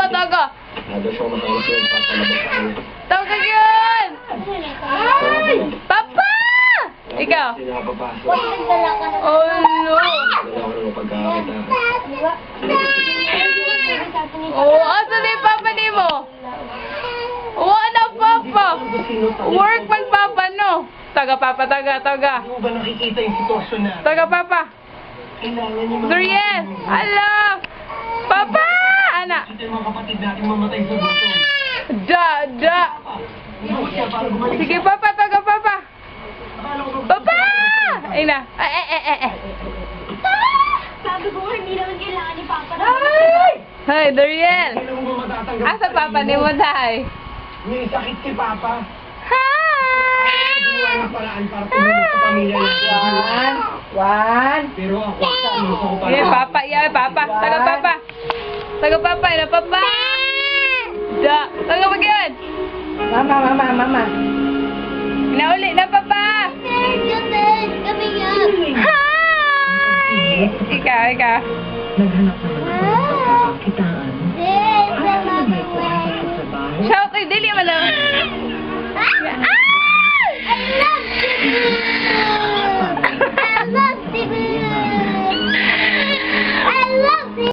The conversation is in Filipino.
taga. Nado siya makalas yun, papalabas sa kanya. Taga yun! Papa! Ikaw? Sinapapasok. Oh, no. Wala ko naman pagkakita. Oh, asa na yung papa ni mo? Wala, papa. Work man, papa, no? Taga, papa, taga. Hindi mo ba nakikita yung sitwasyon na? Taga, papa. Kailangan niyo Durian! Hello! Papa! Anak! Kita yung mga kapatid natin mamatay sa gutom. Da! Ibuot siya para bumalik. Sige, papa, taga, papa. Akala ko Papa! Ay na. Sabi ko, hindi naman kailangan ni Papa na. Hi, Duriel. kailan mo ba matatanggap Asa sa papa sarili ni mo, Day? May sakit si Papa. Ginawa Hi! ng paraan para tumulong sa pamilya natin. Pero ako, gusto ko Sige, papa, iya, papa. Taga, papa. Taga, papa. Ina, papa. Da. Taga, wag yun. Mama. Inauli na, papa. Kami nga. Hi! Ikaw. Naghanap naman ako ng pagkakakitaan. Ayaw na may kuwasa sa trabaho. Shout, ay, dili mo lang. I love you.